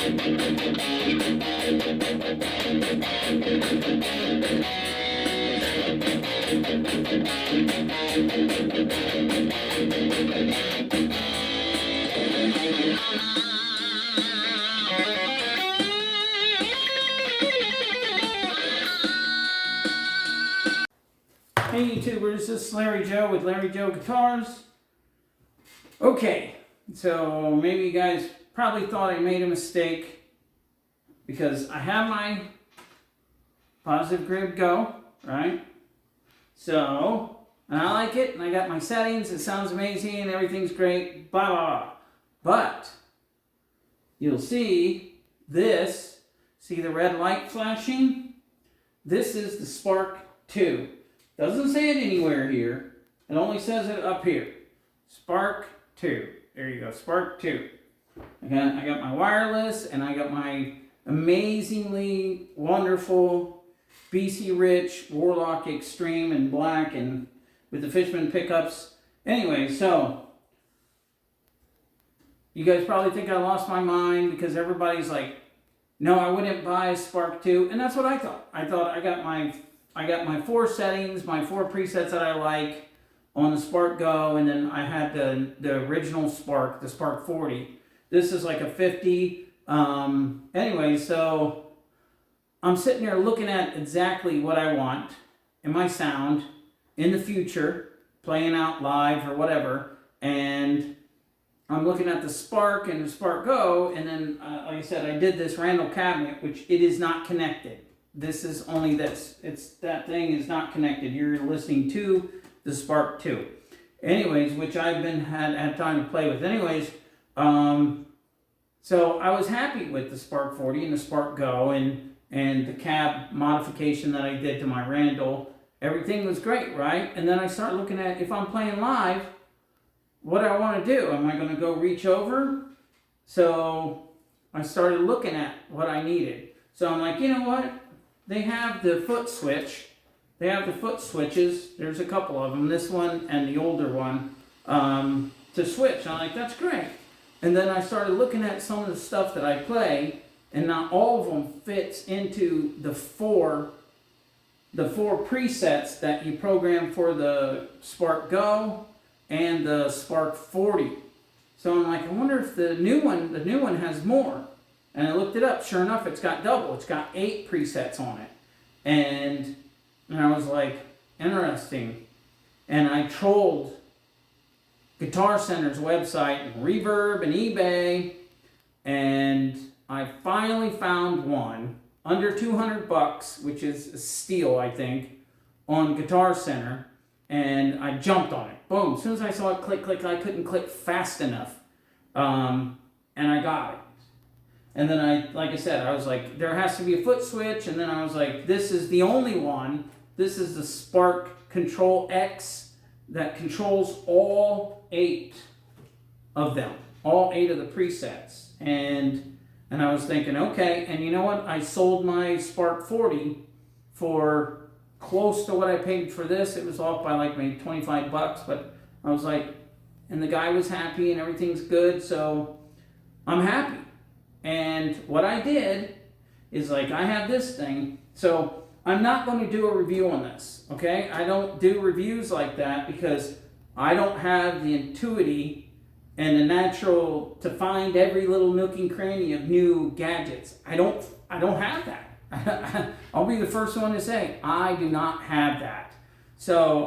Hey YouTubers, this is Larry Joe with Larry Joe Guitars. Okay, so maybe you guys probably thought I made a mistake because I have my Positive Grip Go, right? So, and I like it, and I got my settings, it sounds amazing, and everything's great, blah, blah, blah. But, you'll see this, see the red light flashing? This is the Spark 2. Doesn't say it anywhere here. It only says it up here. Spark 2. There you go, Spark 2. Again, I got my wireless, and I got my amazingly wonderful BC Rich Warlock Extreme in black and with the Fishman pickups. Anyway, so you guys probably think I lost my mind because everybody's like, no, I wouldn't buy a Spark 2. And that's what I thought. I thought I got my 4 settings, my 4 presets that I like on the Spark Go, and then I had the original Spark, the Spark 40. This is like a 50. Anyway, so I'm sitting there looking at exactly what I want in my sound in the future, playing out live or whatever, and I'm looking at the Spark and the Spark Go, and then, like I said, I did this Randall cabinet, which it is not connected. This is only this. That thing is not connected. You're listening to the Spark 2. Anyways, which I've had time to play with. Anyways, so I was happy with the Spark 40 and the Spark Go and the cab modification that I did to my Randall. Everything was great, right? And then I start looking at, if I'm playing live, what do I want to do? Am I going to go reach over? So I started looking at what I needed. So I'm like, you know what? They have the foot switch. They have the foot switches. There's a couple of them, this one and the older one, to switch. I'm like, that's great. And then I started looking at some of the stuff that I play, and not all of them fits into the four presets that you program for the Spark Go and the Spark 40. So I'm like, I wonder if the new one has more. And I looked it up. Sure enough, it's got double. It's got 8 presets on it. And I was like, interesting. And I trolled Guitar Center's website and Reverb and eBay. And I finally found one under $200, which is a steal, I think, on Guitar Center. And I jumped on it. Boom. As soon as I saw it click, click, I couldn't click fast enough. And I got it. And then like I said, I was like, there has to be a foot switch. And then I was like, this is the only one. This is the Spark Control X that controls all 8 of them. All 8 of the presets. And I was thinking, okay. And you know what? I sold my Spark 40 for close to what I paid for this. It was off by like maybe $25. But I was like, and the guy was happy and everything's good. So I'm happy. And what I did is, like, I have this thing, so I'm not going to do a review on this, okay? I don't do reviews like that because I don't have the intuity and the natural to find every little nook and cranny of new gadgets. I don't have that. I'll be the first one to say, I do not have that. So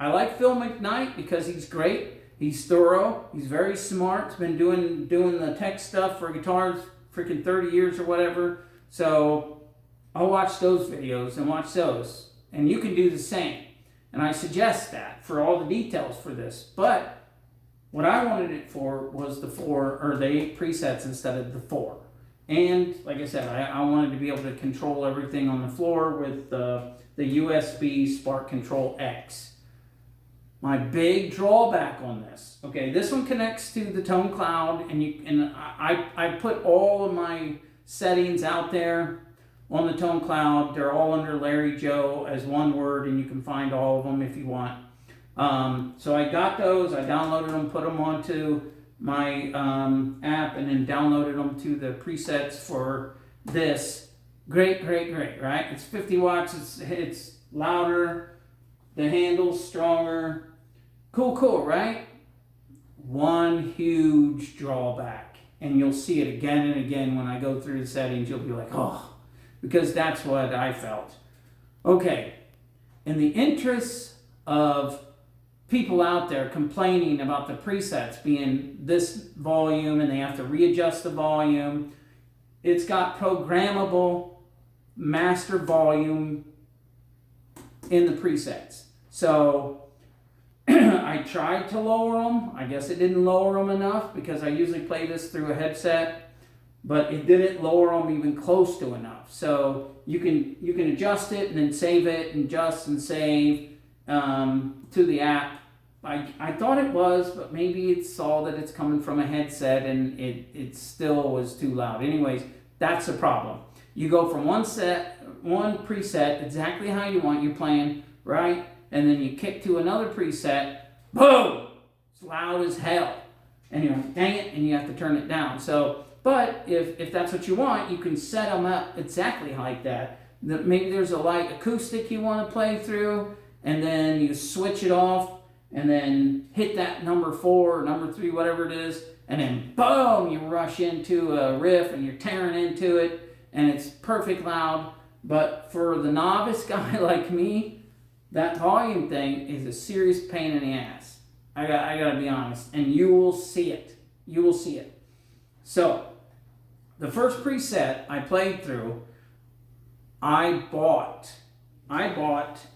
I like Phil McKnight because he's great. He's thorough. He's very smart. He's been doing the tech stuff for guitars freaking 30 years or whatever. So I'll watch those videos and watch those. And you can do the same. And I suggest that for all the details for this. But what I wanted it for was the 8 presets instead of the 4. And like I said, I wanted to be able to control everything on the floor with the USB Spark Control X. My big drawback on this, okay, this one connects to the Tone Cloud, and I put all of my settings out there on the Tone Cloud. They're all under Larry Joe as one word, and you can find all of them if you want. So I got those, I downloaded them, put them onto app and then downloaded them to the presets for this. Great, right? It's 50 watts, it's louder, the handle's stronger. Cool, right? One huge drawback, and you'll see it again and again when I go through the settings. You'll be like, oh, because that's what I felt. Okay, in the interest of people out there complaining about the presets being this volume and they have to readjust the volume, it's got programmable master volume in the presets. So I tried to lower them. I guess it didn't lower them enough because I usually play this through a headset, but it didn't lower them even close to enough. So you can adjust it and then save it and adjust and save to the app. I thought it was, but maybe it saw that it's coming from a headset and it still was too loud. Anyways, that's the problem. You go from one preset exactly how you want, you're playing, right? And then you kick to another preset, boom! It's loud as hell. And you're like, dang it, and you have to turn it down. So, but if that's what you want, you can set them up exactly like that. Maybe there's a light acoustic you want to play through, and then you switch it off, and then hit that number 4 or number 3, whatever it is, and then boom, you rush into a riff and you're tearing into it, and it's perfect loud. But for the novice guy like me, that volume thing is a serious pain in the ass. I gotta be honest, and you will see it. You will see it. So, the first preset I played through, I bought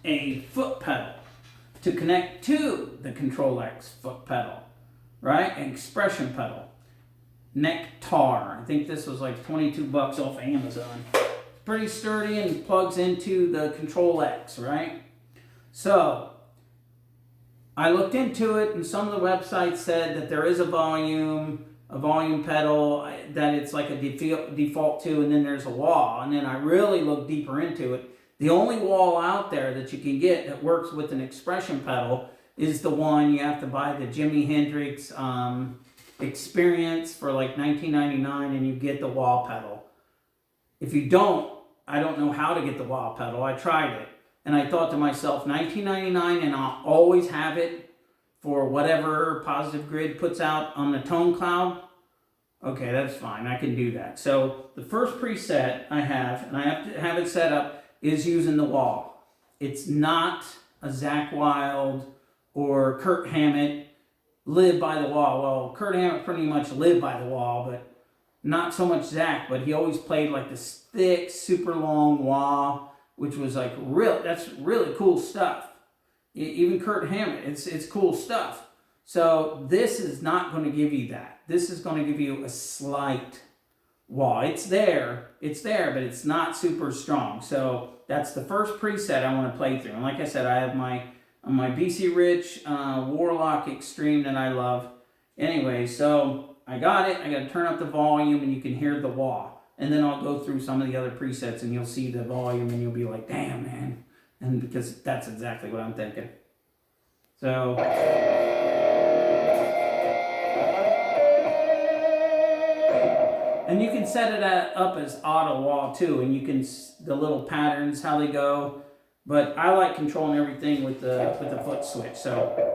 a foot pedal to connect to the Control-X foot pedal, right? An expression pedal. Nectar. I think this was like $22 off Amazon. Pretty sturdy and plugs into the Control-X, right? So, I looked into it, and some of the websites said that there is a volume pedal, that it's like a default to, and then there's a wah. And then I really looked deeper into it. The only wah out there that you can get that works with an expression pedal is the one you have to buy, the Jimi Hendrix Experience for like $19.99, and you get the wah pedal. If you don't, I don't know how to get the wah pedal. I tried it. And I thought to myself, $19.99, and I'll always have it for whatever Positive Grid puts out on the Tone Cloud. Okay, that's fine. I can do that. So the first preset I have, and I have to have it set up, is using the wah. It's not a Zakk Wylde or Kirk Hammett live by the wah. Well, Kirk Hammett pretty much lived by the wah, but not so much Zakk. But he always played like this thick, super long wah, which was like that's really cool stuff. Even Kirk Hammett, it's cool stuff. So this is not going to give you that. This is going to give you a slight wah. It's there, but it's not super strong. So that's the first preset I want to play through. And like I said, I have my BC Rich Warlock Extreme that I love. Anyway, so I got it. I got to turn up the volume, and you can hear the wah. And then I'll go through some of the other presets, and you'll see the volume, and you'll be like, damn, man. And because that's exactly what I'm thinking. So, and you can set it up as auto wah too, and you can, the little patterns, how they go. But I like controlling everything with the foot switch, so.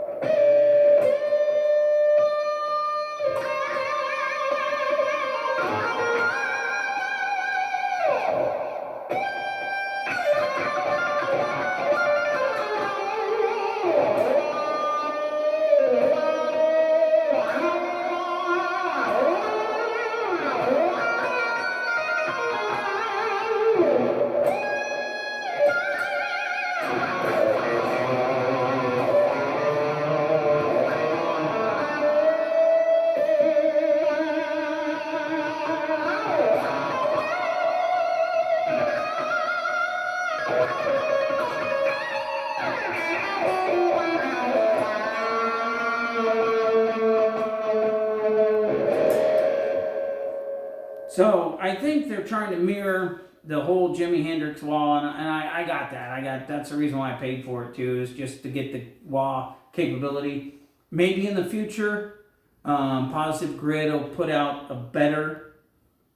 So I think they're trying to mirror the whole Jimi Hendrix wah, and I got that. That's the reason why I paid for it too, is just to get the wah capability. Maybe in the future, Positive Grid will put out a better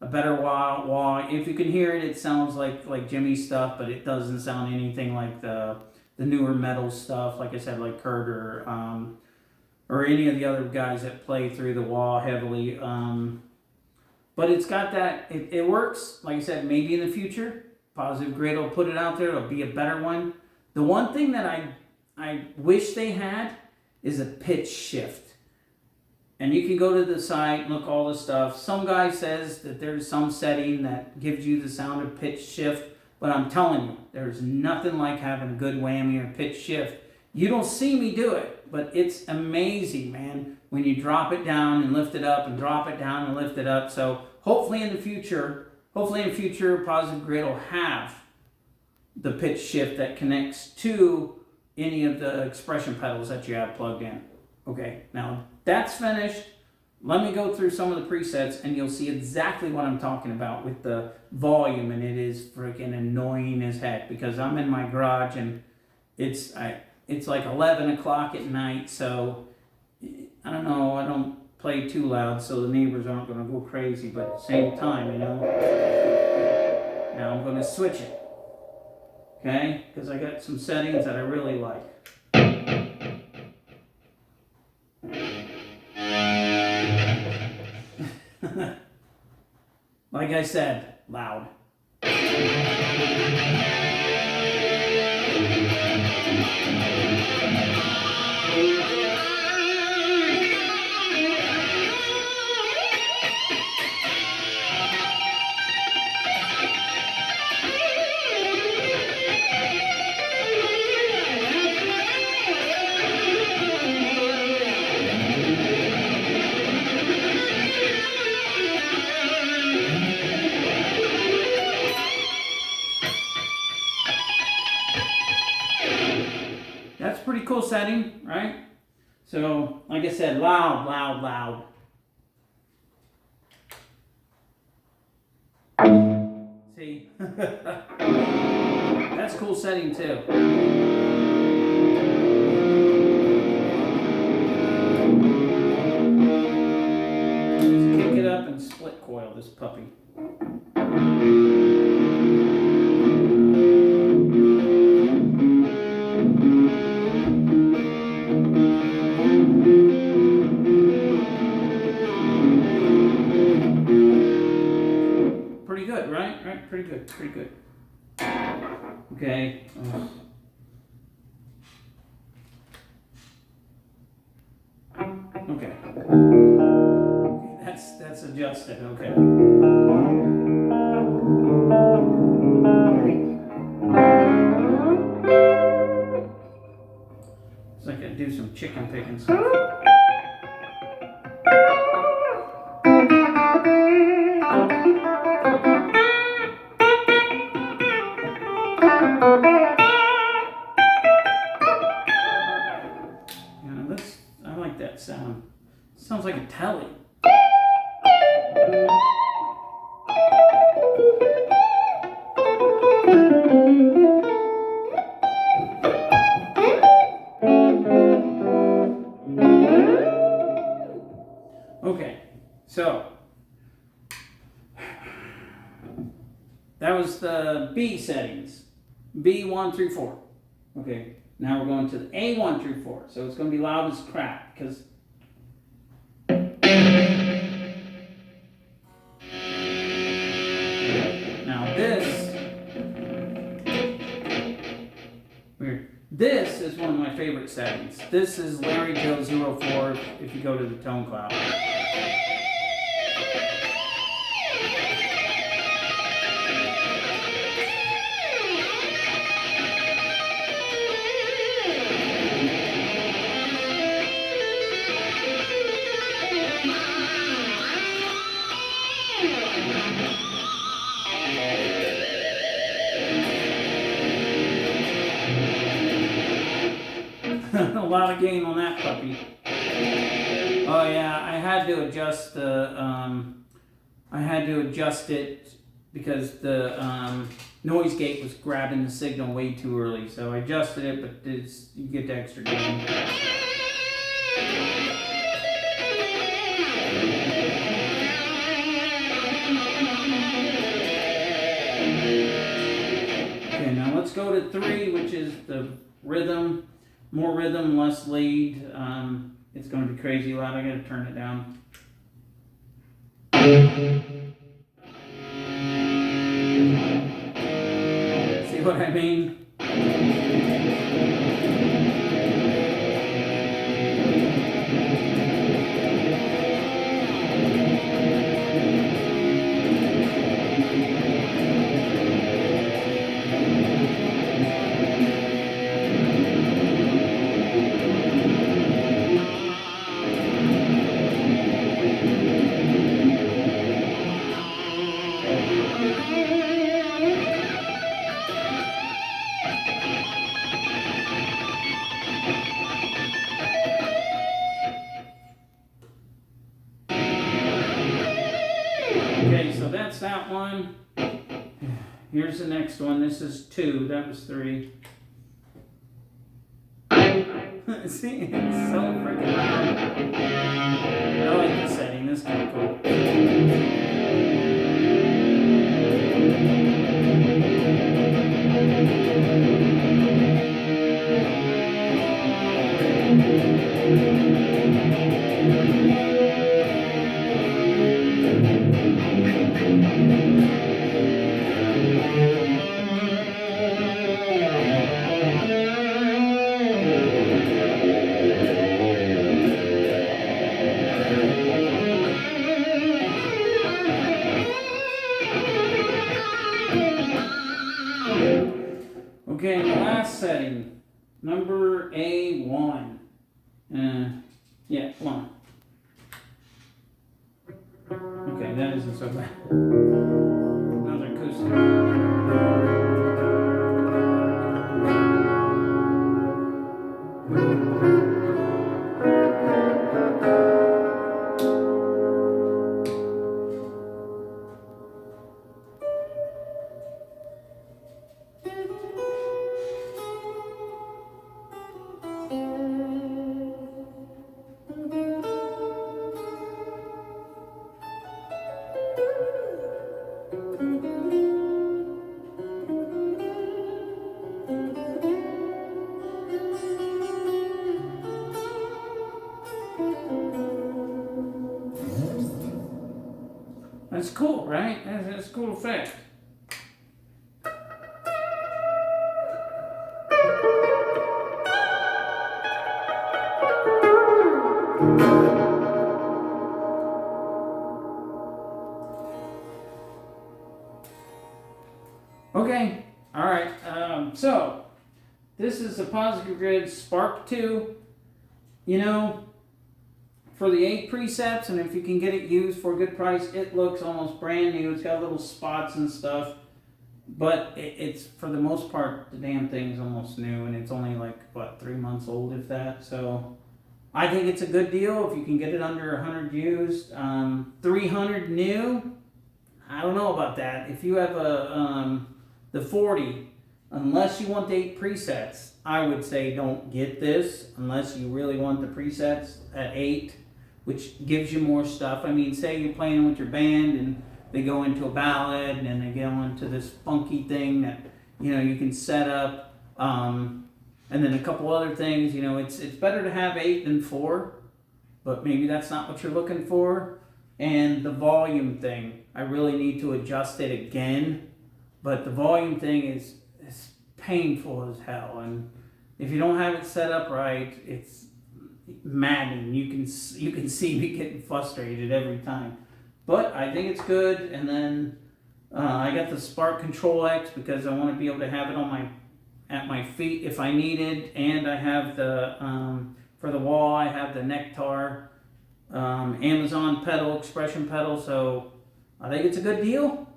wah. If you can hear it, it sounds like Jimmy's stuff, but it doesn't sound anything like the newer metal stuff. Like I said, like Kurt or any of the other guys that play through the wah heavily. But it's got that. It works. Like I said, maybe in the future, Positive Grid will put it out there. It'll be a better one. The one thing that I wish they had is a pitch shift. And you can go to the site and look all the stuff. Some guy says that there's some setting that gives you the sound of pitch shift, but I'm telling you, there's nothing like having a good whammy or pitch shift. You don't see me do it, but it's amazing, man, when you drop it down and lift it up and drop it down and lift it up. So hopefully in the future, Positive Grid will have the pitch shift that connects to any of the expression pedals that you have plugged in. Okay, now that's finished. Let me go through some of the presets and you'll see exactly what I'm talking about with the volume, and it is freaking annoying as heck because I'm in my garage and it's like 11 o'clock at night, so I don't know, I don't play too loud so the neighbors aren't going to go crazy, but at the same time, you know. Now I'm going to switch it, okay, because I got some settings that I really like. Like I said, loud. That's a pretty cool setting, right? So, like I said, loud, loud, loud. See? That's a cool setting too. Let's kick it up and split coil this puppy. Pretty good, right? Right? Pretty good, pretty good. Okay. Okay. That's adjusted, okay. So I could do some chicken picking stuff. I like that sound. Sounds like a telly. Okay, so that was the B settings. B1 through 4. Okay, now we're going to the A1 through 4. So it's going to be loud as crap because now this is one of my favorite settings. This is Larry Joe 04 if you go to the Tone Cloud. A lot of gain on that puppy. Oh yeah, I had to adjust the it because the noise gate was grabbing the signal way too early. So I adjusted it, but you get the extra gain. go to 3, which is the rhythm. More rhythm, less lead. It's going to be crazy loud. I gotta turn it down. See what I mean? Okay, so that's that one. Here's the next one. This is 2. That was 3. See, it's so freaking loud. I like this setting. This is kind of cool. Okay, the last setting, number A1. Yeah, 1. Okay, that isn't so bad. Another acoustic. That's cool, right? That's a cool effect. Okay, all right. So this is the Positive Grid Spark 2. You know, for the 8 precepts, and if you can get it used for a good price, it looks almost brand new. It's got little spots and stuff, but it's, for the most part, the damn thing's almost new, and it's only like, what, 3 months old, if that. So I think it's a good deal if you can get it under 100 used. 300 new, I don't know about that. If you have the 40, unless you want the 8 presets, I would say don't get this unless you really want the presets at 8, which gives you more stuff. I mean, say you're playing with your band and they go into a ballad and then they go into this funky thing that, you know, you can set up, and then a couple other things. You know, it's better to have 8 than 4, but maybe that's not what you're looking for. And the volume thing, I really need to adjust it again, but the volume thing is painful as hell, and if you don't have it set up right, it's maddening. You can see me getting frustrated every time, but I think it's good. And then I got the Spark Control X because I want to be able to have it on at my feet if I need it, and I have the for the wall I have the Nectar Amazon pedal, expression pedal, so I think it's a good deal.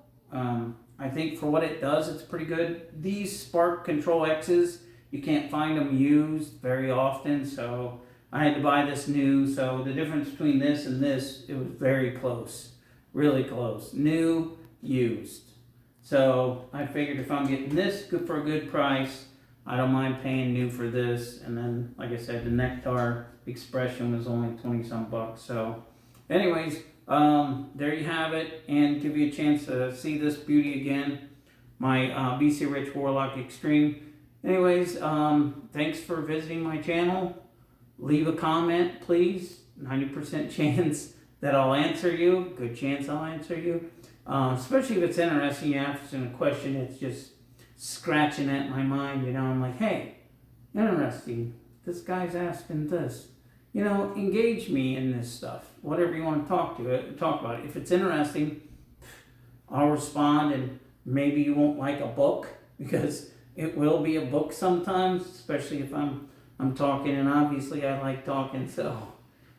I think for what it does, it's pretty good. These Spark Control X's, you can't find them used very often, so I had to buy this new. So the difference between this and this, it was very close, really close. New, used. So I figured if I'm getting this good for a good price, I don't mind paying new for this. And then, like I said, the Nectar Expression was only 20-some bucks. So anyways, there you have it, and give you a chance to see this beauty again. my BC Rich Warlock Extreme. Anyways, thanks for visiting my channel. Leave a comment, please. 90% chance that I'll answer you. Good chance I'll answer you. Especially if it's interesting, you ask a question that's just scratching at my mind. You know, I'm like, hey, interesting. This guy's asking this. You know, engage me in this stuff. Whatever you want to talk about it. If it's interesting, I'll respond, and maybe you won't like a book, because it will be a book sometimes, especially if I'm talking, and obviously I like talking. So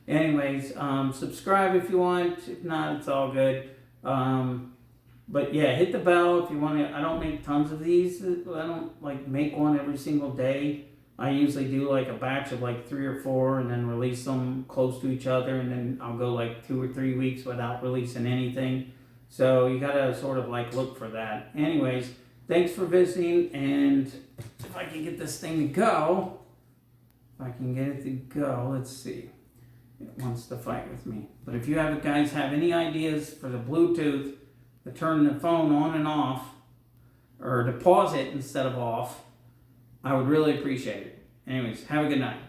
anyways, subscribe if you want. If not, it's all good. But yeah, hit the bell if you want to. I don't make tons of these. I don't like make one every single day. I usually do like a batch of like 3 or 4 and then release them close to each other, and then I'll go like 2 or 3 weeks without releasing anything. So you gotta sort of like look for that. Anyways, thanks for visiting, and if I can get this thing to go, let's see. It wants to fight with me. But if you guys have any ideas for the Bluetooth to turn the phone on and off, or to pause it instead of off, I would really appreciate it. Anyways, have a good night.